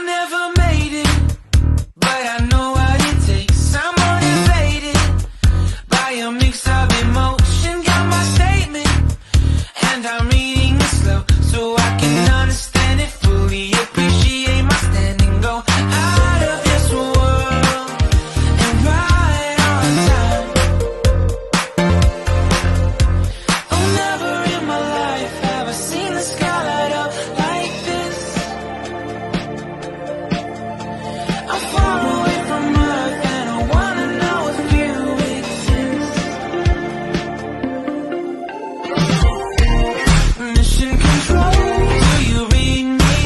never made it, but I know what it takes. I'm motivated by a mix of emotion. Got my statement, and I'm reading it slow so I can understand it fully. Appreciate my standing, go out of this world and right on time. Oh, never in my life have I seen the sky light up like this. I'm far away from Earth and I wanna know if you exist. Mission control, do you read me?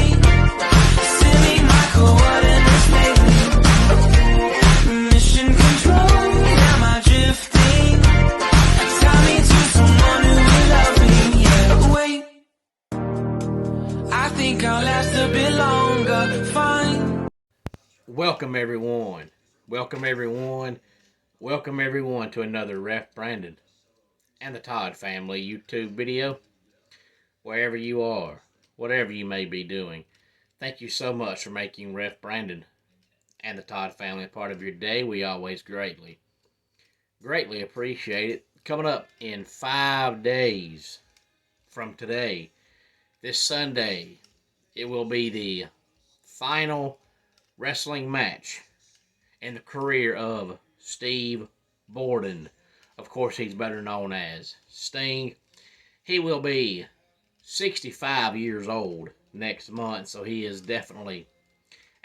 Send me my coordinates lately. Mission control, am I drifting? Tie me to someone who will love me, yeah. Wait, I think I'll last a bit longer, fine. Welcome everyone. Welcome everyone. Welcome everyone to another Ref Brandon and the Todd family YouTube video. Wherever you are, whatever you may be doing, thank you so much for making Ref Brandon and the Todd family a part of your day. We always greatly appreciate it. Coming up in 5 days from today, this Sunday, it will be the final wrestling match in the career of Steve Borden. Of course, he's better known as Sting. He will be 65 years old next month, so he is definitely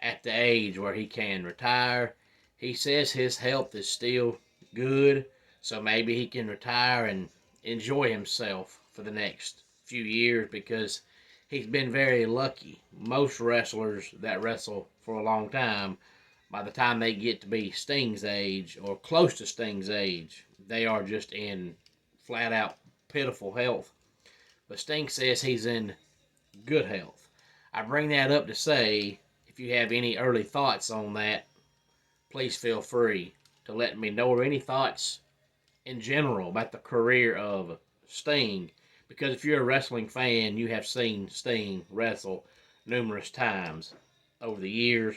at the age where he can retire. He says his health is still good, so maybe he can retire and enjoy himself for the next few years because he's been very lucky. Most wrestlers that wrestle for a long time, by the time they get to be Sting's age or close to Sting's age, they are just in flat out pitiful health. But Sting says he's in good health. I bring that up to say, if you have any early thoughts on that, please feel free to let me know, or any thoughts in general about the career of Sting. Because if you're a wrestling fan, you have seen Sting wrestle numerous times over the years.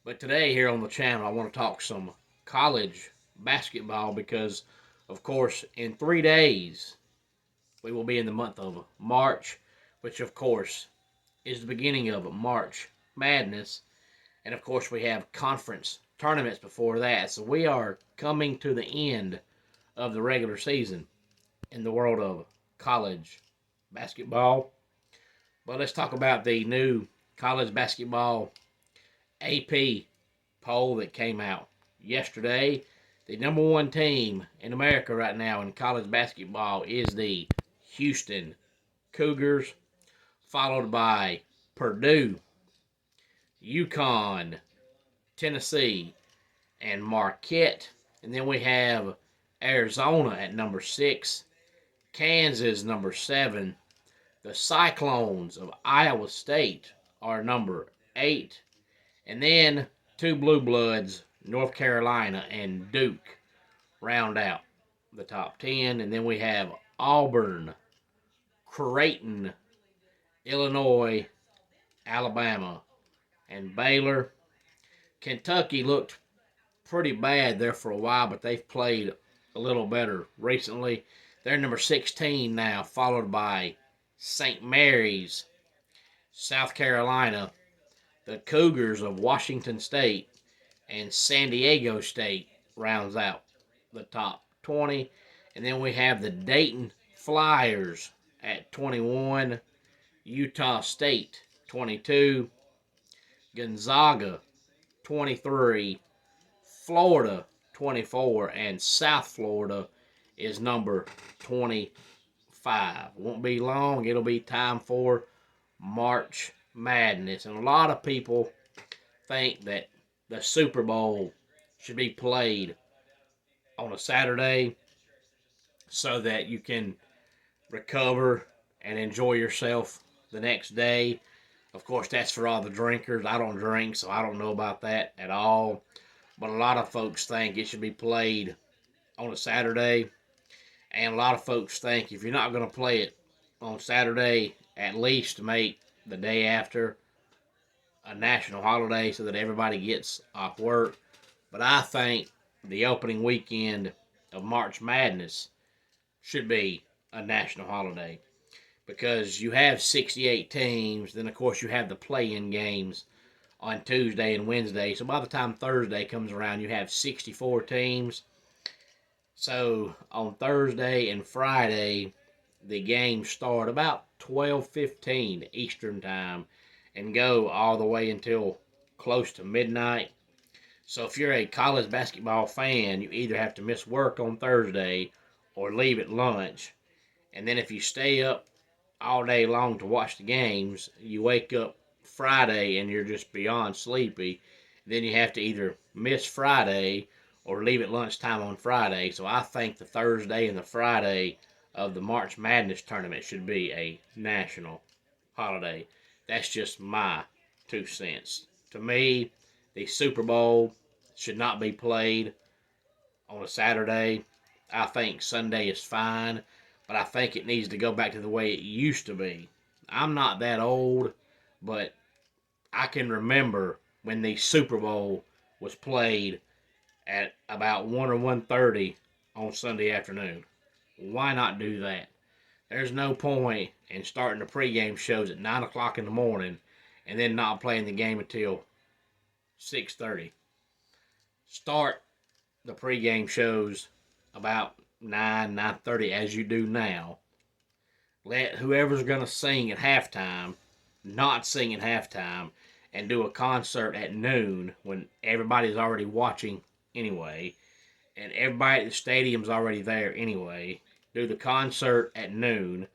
But today here on the channel, I want to talk some college basketball because, of course, in 3 days, we will be in the month of March, which, of course, is the beginning of March Madness. And, of course, we have conference tournaments before that. So we are coming to the end of the regular season in the world of college basketball. But let's talk about the new college basketball AP poll that came out yesterday. The number one team in America right now in college basketball is the Houston Cougars, followed by Purdue, UConn, Tennessee, and Marquette. And then we have Arizona at number 6, Kansas number 7. The Cyclones of Iowa State are number 8. And then 2 Blue Bloods, North Carolina and Duke, round out the top 10. And then we have Auburn, Creighton, Illinois, Alabama, and Baylor. Kentucky looked pretty bad there for a while, but they've played a little better recently. They're number 16 now, followed by St. Mary's, South Carolina, the Cougars of Washington State, and San Diego State rounds out the top 20. And then we have the Dayton Flyers at 21, Utah State 22, Gonzaga 23, Florida 24, and South Florida is number 25. Won't be long. It'll be time for March Madness. And a lot of people think that the Super Bowl should be played on a Saturday so that you can recover and enjoy yourself the next day. Of course, that's for all the drinkers. I don't drink, so I don't know about that at all. But a lot of folks think it should be played on a Saturday. And a lot of folks think if you're not going to play it on Saturday, at least make the day after a national holiday so that everybody gets off work. But I think the opening weekend of March Madness should be a national holiday because you have 68 teams. Then, of course, you have the play-in games on Tuesday and Wednesday. So by the time Thursday comes around, you have 64 teams. So on Thursday and Friday, the games start about 12:15 Eastern time and go all the way until close to midnight. So if you're a college basketball fan, you either have to miss work on Thursday or leave at lunch. And then if you stay up all day long to watch the games, you wake up Friday and you're just beyond sleepy. Then you have to either miss Friday or leave at lunchtime on Friday. So I think the Thursday and the Friday of the March Madness tournament should be a national holiday. That's just my 2 cents. To me, the Super Bowl should not be played on a Saturday. I think Sunday is fine, but I think it needs to go back to the way it used to be. I'm not that old, but I can remember when the Super Bowl was played at about 1 or 1:30 on Sunday afternoon. Why not do that? There's no point in starting the pregame shows at 9 o'clock in the morning and then not playing the game until 6:30. Start the pregame shows about 9:30 as you do now. Let whoever's going to sing at halftime not sing at halftime and do a concert at noon when everybody's already watching anyway and everybody at the stadium's already there anyway. Do the concert at noon,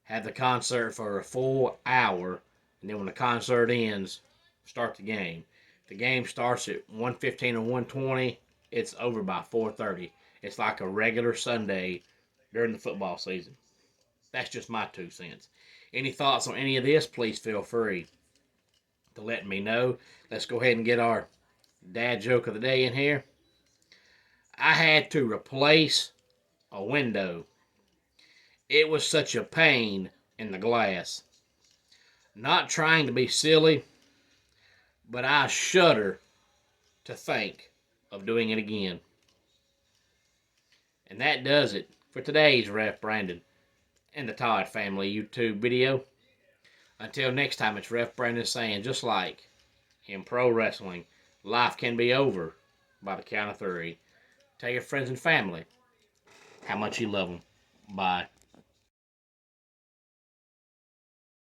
have the concert for a full hour, and then when the concert ends, start the game. If the game starts at 1:15 or 1:20, it's over by 4:30. It's like a regular Sunday during the football season. That's just my 2 cents. Any thoughts on any of this, please feel free to let me know. Let's go ahead and get our dad joke of the day in here. I had to replace a window. It was such a pain in the glass. Not trying to be silly, but I shudder to think of doing it again. And that does it for today's Ref Brandon and the Todd Family YouTube video. Until next time, it's Ref Brandon saying, just like in pro wrestling, life can be over by the count of 3. Tell your friends and family how much you love them. Bye.